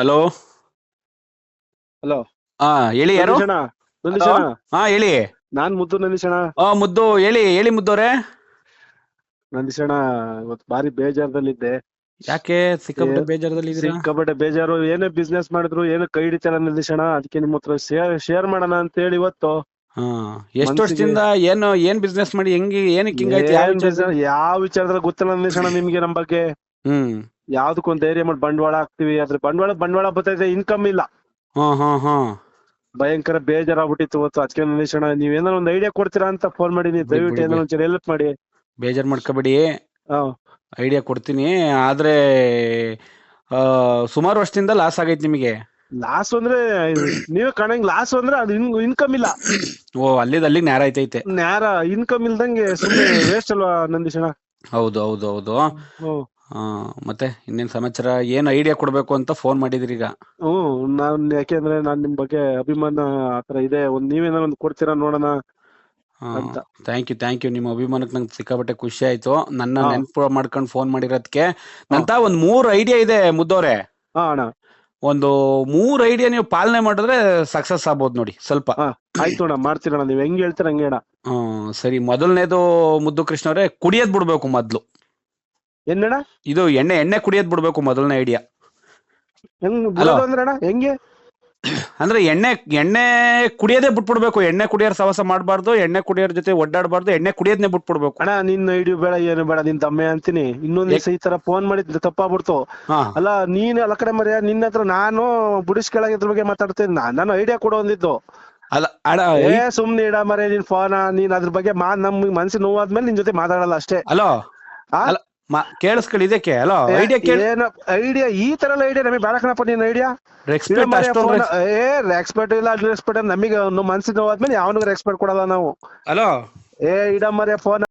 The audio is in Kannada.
ಹಲೋ. ಹಲೋ. ಹಾ ಹೇಳಿ, ಯಾರು? ನಂದೀಶಣ್ಣ. ಹಲೋ. ನಂದೀಶಣ್ಣ, ಹಾ ಹೇಳಿ. ನಾನ್ ಮುದ್ದು ನಂದೀಶಣ್ಣ. ಮುದ್ದು, ಹೇಳಿ ಹೇಳಿ ಮುದ್ದವ್ರೆ. ನಂದೀಶಣ್ಣ, ಇವತ್ತು ಭಾರಿ ಬೇಜಾರದಲ್ಲಿದ್ದೆ. ಯಾಕೆ ಸಿಕ್ಕಾಪಟ್ಟೆ ಬೇಜಾರದಲ್ಲಿ ಇದೀರಾ? ಸಿಕ್ಕಾಪಟ್ಟೆ ಬೇಜಾರು. ಏನೇ ಬಿಸ್ನೆಸ್ ಮಾಡಿದ್ರು ಏನು ಕೈ ಹಿಡಿತಲ್ಲ ನಂದೀಶಣ್ಣ. ಅದಕ್ಕೆ ನಿಮ್ಮ ಹತ್ರ ಶೇರ್ ಮಾಡೋಣ ಅಂತ ಹೇಳಿ ಇವತ್ತು ಹಾ, ಎಷ್ಟು ಮನ್ಸಿಗೆ ವರ್ಷದಿಂದ ಏನ್ ಬಿಸ್ನೆಸ್ ಮಾಡಿ ಏನಕ್ಕೆ ಹಿಂಗಾಯ್ತು? ಯಾವ ಏನ್ ವಿಚಾರದಲ್ಲಿ? ಬಿಸ್ನೆಸ್ ಯಾವ ವಿಚಾರದಲ್ಲಿ ಗೊತ್ತಿಲ್ಲ ನಂದೀಶಣ್ಣ ನಿಮ್ಗೆ ನಮ್ ಬಗ್ಗೆ. ಹ್ಮ್. ಯಾವ್ದಕ್ಕೊಂದ್ ಧೈರ್ಯ ಮಾಡಿ ಬಂಡವಾಳ ಹಾಕ್ತಿವಿ, ಅದ್ರ ಬಂಡವಾಳ ಬರ್ತೈತೆ, ಇನ್ಕಮ್ ಇಲ್ಲ. ಹಾ ಹಾ ಹಾ. ಭಯಂಕರ ಬೇಜಾರಾಗ್ಬಿಟ್ಟಿತ್ತು ಇವತ್ತು. ಅದಕ್ಕೆ ನಂದೀಶಣ್ಣ, ನೀವ್ ಏನಾರ ಒಂದ್ ಐಡಿಯಾ ಕೊಡ್ತೀರಾ ಅಂತ ಫೋನ್ ಮಾಡೀನಿ. ಬಿಡಿ ದಯವಿಟ್ಟು ಬಿಡಿ ಏನಾರ ಒಂಚೂರು ಹೆಲ್ಪ್ ಮಾಡಿ. ಬೇಜಾರ್ ಮಾಡ್ಕೋಬೇಡಿ, ಹಾ. ಐಡಿಯಾ ಕೊಡ್ತೀನಿ. ಆದ್ರೆ ಸುಮಾರು ವರ್ಷದಿಂದ ಲಾಸ್ ಆಗೈತೆ ನಿಮಗೆ. ಲಾಸ್ ಅಂದ್ರೆ ನೀವೇ ಕಾಣಂಗ್, ಲಾಸ್ ಅಂದ್ರೆ ಅದು ಇನ್ಕಮ್ ಇಲ್ಲ. ಅಲ್ಲಿಗೆ ನೇರ ಐತೈತೆ. ನ್ಯಾರ ಇನ್ಕಮ್ ಇಲ್ದಂಗೆ ಸುಮ್ನೆ ವೇಸ್ಟ್ ಅಲ್ವಾ ನಂದೀಶಣ್ಣ? ಹೌದು ಹೌದು ಹೌದು. ಹ್ಮ್. ಮತ್ತೆ ಇನ್ನೇನ್ ಸಮಾಚಾರ? ಏನ್ ಐಡಿಯಾ ಕೊಡ್ಬೇಕು ಅಂತ ಫೋನ್ ಮಾಡಿದ್ರಿ ಈಗ? ನಾನ್ ಯಾಕೆಂದ್ರೆ ನಿಮ್ ಬಗ್ಗೆ ಅಭಿಮಾನ ಆತರ ಇದೆ. ನೀವೇನಾರ ಒಂದ್ ಕೊಡ್ತೀರಾ ನೋಡೋಣ ಅಂತ. Thank you. ನಿಮ್ಮ ಅಭಿಮಾನಕ್ಕೆ ನಂಗೆ ಸಿಕ್ಕಾಪಟ್ಟೆ ಖುಷಿ ಆಯ್ತು. ನನ್ನ ಹಾ. ನೆನಪು ಮಾಡ್ಕೊಂಡು ಫೋನ್ ಮಾಡಿರೋದಕ್ಕೆ. ನಂತ ಒಂದ್ 3 ಐಡಿಯಾ ಇದೆ ಮುದ್ದವ್ರೆ. ಹಾ ಅಣ್ಣ. ಒಂದು 3 ಐಡಿಯಾ ನೀವು ಪಾಲನೆ ಮಾಡಿದ್ರೆ ಸಕ್ಸಸ್ ಆಗ್ಬೋದು ನೋಡಿ ಸ್ವಲ್ಪ. ಹಾ ಆಯ್ತು ಅಣ್ಣ, ಮಾಡ್ತೀರಣ್ಣ. ನೀವ್ ಹೆಂಗ್ ಹೇಳ್ತೀರ ಹಂಗೆ ಅಣ್ಣ. ಸರಿ, ಮೊದಲನೇದು ಮುದ್ದು ಕೃಷ್ಣ ಅವರೇ, ಕುಡಿಯೋದ್ ಬಿಡ್ಬೇಕು ಮೊದ್ಲು. ಏನಣ್ಣ? ಇದು ಎಣ್ಣೆ ಕುಡಿಯೋದ್ ಬಿಡ್ಬೇಕು, ಮೊದಲನೇ ಐಡಿಯಾ. ಹೆಂಗ್ ಬಿಡೋದು ಅಂದ್ರೆ ಅಣ್ಣ? ಹೆಂಗೆ ಅಂದ್ರೆ ಎಣ್ಣೆ ಕುಡಿಯೋದೇ ಬಿಟ್ಬಿಡ್ಬೇಕು. ಎಣ್ಣೆ ಕುಡಿಯೋರ್ ಸಹವಾಸ ಮಾಡಬಾರ್ದು, ಎಣ್ಣೆ ಕುಡಿಯೋರ್ ಜೊತೆ ಒಡ್ಡಾಡಬಾರ್ದು, ಎಣ್ಣೆ ಕುಡಿಯೋದನ್ನೇ ಬಿಟ್ಬಿಡ್ಬೇಕು. ಅಣ್ಣ, ನಿನ್ ಐಡಿಯಾ ಬೇಡ, ಏನು ಬೇಡ, ನಿನ್ ತಮ್ಮೆ ಅಂತೀನಿ. ಇನ್ನೊಂದ್ ದಿವಸ ಈ ತರ ಫೋನ್ ಮಾಡಿದ್ರೆ ತಪ್ಪಾಗ್ಬಿಡ್ತು. ಅಲ್ಲ, ನೀನ್ ಅಲ್ಲ ಕಡೆ ಮರ್ಯ, ನಿನ್ನ ಹತ್ರ ನಾನು ಬುಡಿಸ್ಕೆಳಗಿದ್ರ ಬಗ್ಗೆ ಮಾತಾಡ್ತೀನಿ. ನಾನು ಐಡಿಯಾ ಕೊಡೋ ಒಂದಿದ್ದು. ಅಲ್ಲ ಅಡ ಸುಮ್ನೆ ಇಡ ಮರೆ ನಿನ್ ಫೋನ್. ನೀನ್ ಅದ್ರ ಬಗ್ಗೆ ನಮ್ ಮನ್ಸಿಗೆ ನೋವಾದ್ಮೇಲೆ ನಿನ್ ಜೊತೆ ಮಾತಾಡಲ್ಲ ಅಷ್ಟೇ. ಹಲೋ, ಕೇಳಿಸ್ಕೊಳ್ಳಿ ಇದಕ್ಕೆ. ಹಲೋ, ಏನು ಐಡಿಯಾ? ಈ ತರ ಎಲ್ಲ ಐಡಿಯಾ ನಮಗೆ ಬೇಡ ಕಣಪ್ಪ. ನಿನ್ ಐಡಿಯಾ ರೆಸ್ಪೆಕ್ಟ್ ಇಲ್ಲ, ರೆಸ್ಪೆಕ್ಟ್ ನಮಗೆ ಮನ್ಸಿಗೆ ನೋವಾದ್ಮೇಲೆ ಯಾವನಿಗೆ ರೆಸ್ಪೆಕ್ಟ್ ಕೊಡಲ್ಲ ನಾವು. ಹಲೋ, ಇಡ ಮರೆ ಫೋನ್.